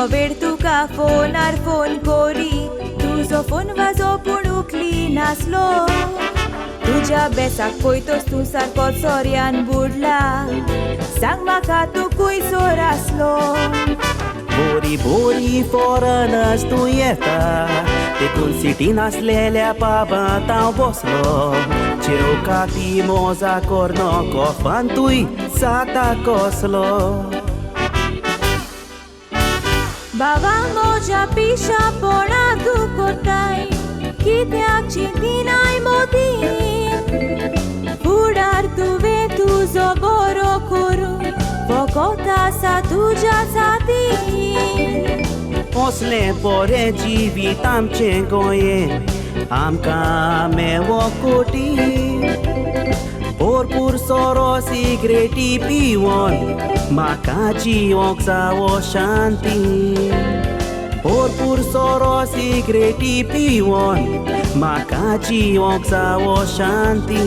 कितलो वेळ तुका फोनार फोन कोरी तुजो फोन वाजो पूण उखली नासलो तुज्या बेसाक पयतोच तूं सारको चोऱ्यान बुडला सांग म्हाका तूं खुंयसर आसलो बोरी बोरी फॉरेनर्स तूं येता देखून सिटीन आसलेल्या पाबांत हांव बसलो जेवकाती मोजा कोरनो कोफान तुय जाता कसलो बाबा म्हज्या पिशा पोणा तूं कोत्ताय कित्याक चिंतिनाय मोदीन फुडार तुवें तुजो बरो करूं फकत आसा तुज्या साथीन असलें बरें जिवीत आमचें गोंयें आमकां मेळ्ळो कोटी भरपूर सोरो सिगरेटी पिवोन म्हाका जिवंक जावो शांती भरपूर सोरो सिगरेटी पिवोन म्हाका जिवंक जावो शांती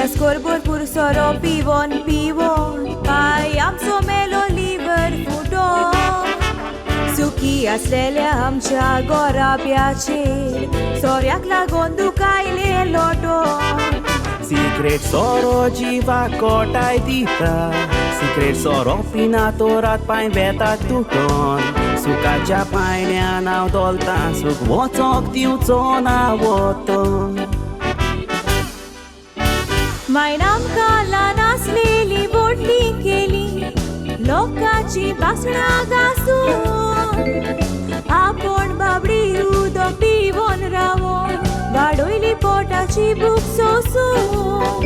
Skor भरपूर सोरो पिवोन पिवोन पाय आमचो मेलो लिव्हर फुटो सुखी आसलेल्या आमच्या गोराब्याचेर सोऱ्याक लागून दुखायले लोटो सिक्रेट सोरो जिवाक कोटाय दिता सिक्रेट सोरो पिना तोरात पांय वेतात तुटोन सुखाच्या पायण्यान हांव दोलतां सूख वचोंक दिवचो ना वतो मायन आमकां ल्हान आसलेली व्हडली केली लोकांची बासणां घासून आपूण बाबडी उदक पिवोन रावोन वाडोयली पोटाची भूक सोसून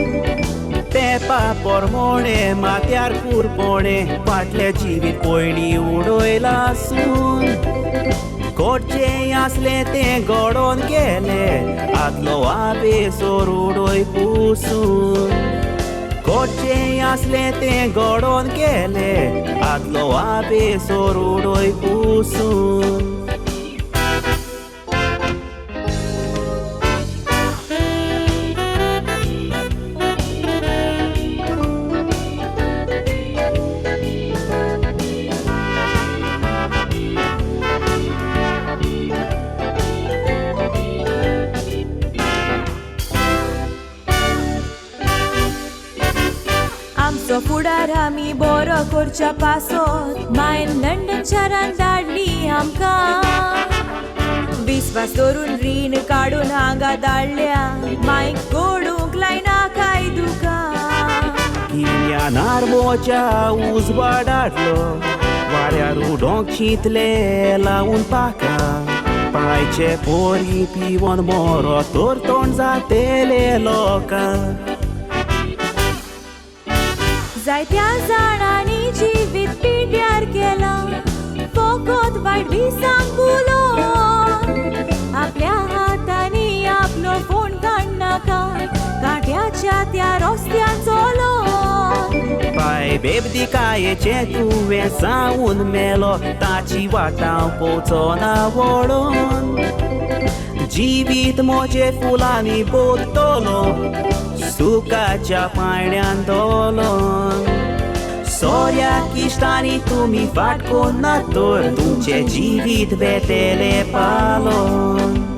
तेपा पोरमोणे माथ्यार कुरपोणे फाटले जिवीत पयलीं उडयला आसून कोटचें आसलें तें घडोवन गेलें आदलो आबेसोर उडोय पुसून कोटचें आसलें तें घडोवन गेलें आदलो आबेसोर उडोय पुसून फुडार आमी बरो करच्या पासत मायन लंडन शारान धाडली आमकां विस्वास दवरून रीण काडून हांगा धाडल्या मायक गोडूंक लायना काय दुकां किल्यानार मोच्या उजवाडाटलो वाड्यार उडोंक चिंतले लावून पाका पायचे पोरी पिवोन मोरो तोर तोंड जातेले लोकां जायत्या जाणांनी जिवीत पिड्यार केला फकत वायट दिसांक उलोवन आपल्या हातांनी आपलो फोन काडनाका काट्याच्या त्या रस्त्यान चलोन पाय बेबदी कायेचे तुवें जावन मेलो ताची वाटाव पोचोना वळोन जिवीत मोजे फुलांनी बोत्तलो सुखाच्या पायण्यान दोलोन सोऱ्याक इश्टांनी तुमी फाटकोन ना तर तुमचें जिवीत बेतेले पालोन